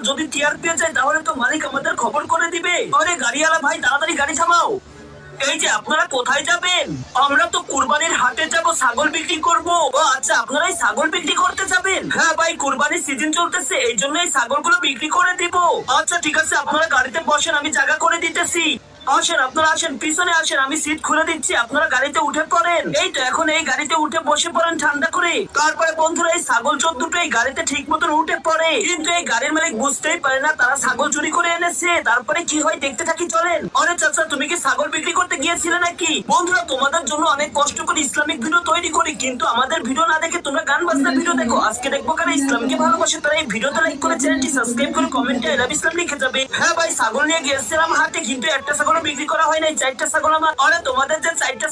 যদি টিআর পেয়ে যায় তাহলে তো মালিক আমাদের খবর করে দিবে। আরে গাড়িওয়ালা ভাই, তাড়াতাড়ি গাড়ি থামাও। এই যে আপনারা কোথায় যাবেন? আমরা তো কুরবানির হাটে যাব, ছাগল বিক্রি করব। ও আচ্ছা, আপনারা এই ছাগল বিক্রি করতে যাবেন? হ্যাঁ ভাই, কুরবানির সিজন চলতেছে, এই জন্য এই ছাগলগুলো বিক্রি করে দিব। আচ্ছা ঠিক আছে, আপনারা গাড়িতে বসেন, আমি জায়গা করে দিতেছি। আসেন, আপনারা আসেন, পিছনে আসেন, আমি সিট খুলে দিচ্ছি, আপনারা গাড়িতে উঠে পড়েন। এই তো এখন এই গাড়িতে উঠে বসে পড়েন ঠান্ডা করে। তারপরে বন্ধুরা এই ছাগল চোর দুটো এই গাড়িতে ঠিক মতন উঠে পড়ে, কিন্তু এই গাড়ির মালিক বুঝতেই পারে না তারা ছাগল চুরি করে এনেছে। তারপরে কি হয় দেখতে থাকি, চলেন। আরে চাচা, তুমি কি ছাগল বিক্রি করতে গিয়েছিলে নাকি? বন্ধুরা, তোমাদের জন্য অনেক কষ্ট করে ইসলামিক ভিডিও তৈরি করি, কিন্তু আমাদের ভিডিও না দেখে তোমরা গান বাজনা ভিডিও দেখো। আজকে দেখবো কারা ইসলামকে ভালোবাসে, তারা এই ভিডিওতে লাইক করে চ্যানেলটি সাবস্ক্রাইব করে কমেন্টে আই লাভ ইসলাম লিখে যাবে। হ্যাঁ ভাই, ছাগল নিয়ে গিয়েছিলাম হাটে, কিন্তু একটা ছাগল বিক্রি করা হয় নাই, 4টা ছাগল আমার। আরে তোমাদের যে 4টা